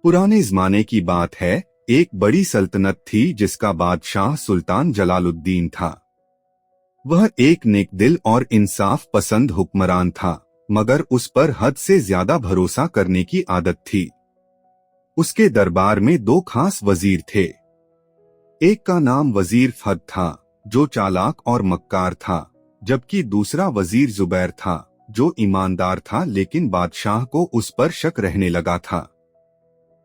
पुराने जमाने की बात है। एक बड़ी सल्तनत थी जिसका बादशाह सुल्तान जलालुद्दीन था। वह एक नेक दिल और इंसाफ पसंद हुक्मरान था, मगर उस पर हद से ज्यादा भरोसा करने की आदत थी। उसके दरबार में दो खास वजीर थे। एक का नाम वजीर फहद था, जो चालाक और मक्कार था, जबकि दूसरा वजीर जुबैर था, जो ईमानदार था लेकिन बादशाह को उस पर शक रहने लगा था।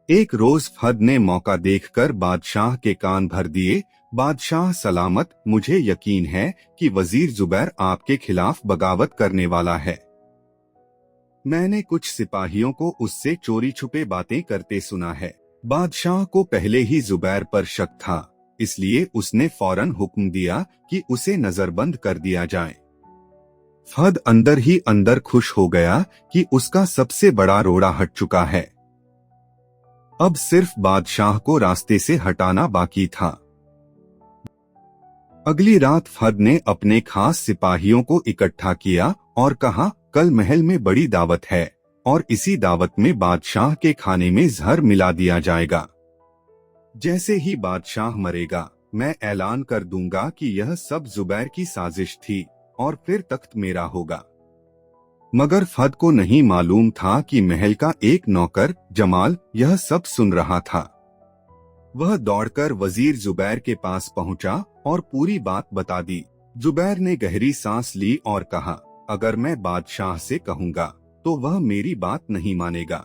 एक रोज फहद ने मौका देखकर बादशाह के कान भर दिए। बादशाह सलामत, मुझे यकीन है कि वजीर जुबैर आपके खिलाफ बगावत करने वाला है। मैंने कुछ सिपाहियों को उससे चोरी छुपे बातें करते सुना है। बादशाह को पहले ही जुबैर पर शक था, इसलिए उसने फौरन हुक्म दिया कि उसे नजरबंद कर दिया जाए। फहद अंदर ही अंदर खुश हो गया कि उसका सबसे बड़ा रोड़ा हट चुका है। अब सिर्फ बादशाह को रास्ते से हटाना बाकी था। अगली रात फहद ने अपने खास सिपाहियों को इकट्ठा किया और कहा, कल महल में बड़ी दावत है और इसी दावत में बादशाह के खाने में जहर मिला दिया जाएगा। जैसे ही बादशाह मरेगा, मैं ऐलान कर दूंगा कि यह सब जुबैर की साजिश थी और फिर तख्त मेरा होगा। मगर फहद को नहीं मालूम था कि महल का एक नौकर जमाल यह सब सुन रहा था। वह दौड़कर वजीर जुबैर के पास पहुंचा और पूरी बात बता दी। जुबैर ने गहरी सांस ली और कहा, अगर मैं बादशाह से कहूंगा तो वह मेरी बात नहीं मानेगा।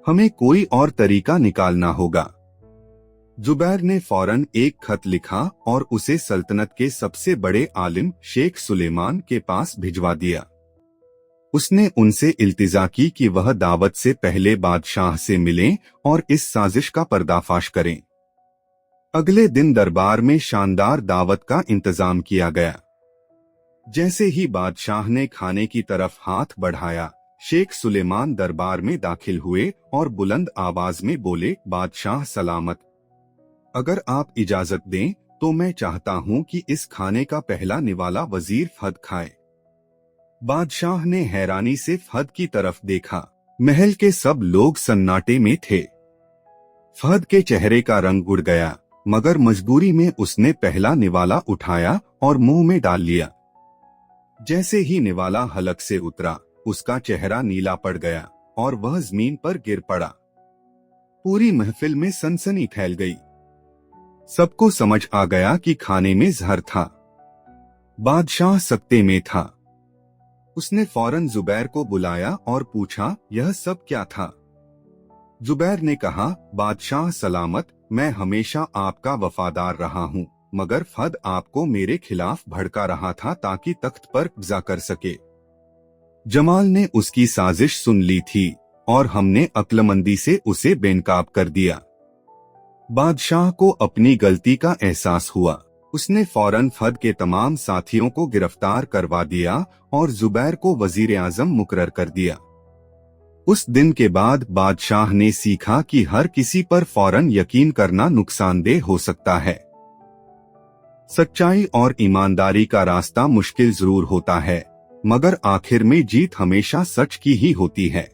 हमें कोई और तरीका निकालना होगा। जुबैर ने फौरन एक खत लिखा और उसे सल्तनत के सबसे बड़े आलिम शेख सुलेमान के पास भिजवा दिया। उसने उनसे इल्तिजा की कि वह दावत से पहले बादशाह से मिलें और इस साजिश का पर्दाफाश करें। अगले दिन दरबार में शानदार दावत का इंतजाम किया गया। जैसे ही बादशाह ने खाने की तरफ हाथ बढ़ाया, शेख सुलेमान दरबार में दाखिल हुए और बुलंद आवाज में बोले, बादशाह सलामत, अगर आप इजाजत दें तो मैं चाहता हूं कि इस खाने का पहला निवाला वजीर फहद खाए। बादशाह ने हैरानी से फहद की तरफ देखा। महल के सब लोग सन्नाटे में थे। फहद के चेहरे का रंग उड़ गया, मगर मजबूरी में उसने पहला निवाला उठाया और मुंह में डाल लिया। जैसे ही निवाला हलक से उतरा, उसका चेहरा नीला पड़ गया और वह जमीन पर गिर पड़ा। पूरी महफिल में सनसनी फैल गई। सबको समझ आ गया कि खाने में जहर था। बादशाह सकते में था। उसने फौरन जुबैर को बुलाया और पूछा, यह सब क्या था? जुबैर ने कहा, बादशाह सलामत, मैं हमेशा आपका वफादार रहा हूँ, मगर फहद आपको मेरे खिलाफ भड़का रहा था ताकि तख्त पर कब्जा कर सके। जमाल ने उसकी साजिश सुन ली थी और हमने अक्लमंदी से उसे बेनकाब कर दिया। बादशाह को अपनी गलती का एहसास हुआ। उसने फौरन फहद के तमाम साथियों को गिरफ्तार करवा दिया और जुबैर को वजीर आजम मुकर्रर कर दिया। उस दिन के बाद बादशाह ने सीखा कि हर किसी पर फौरन यकीन करना नुकसानदेह हो सकता है। सच्चाई और ईमानदारी का रास्ता मुश्किल जरूर होता है, मगर आखिर में जीत हमेशा सच की ही होती है।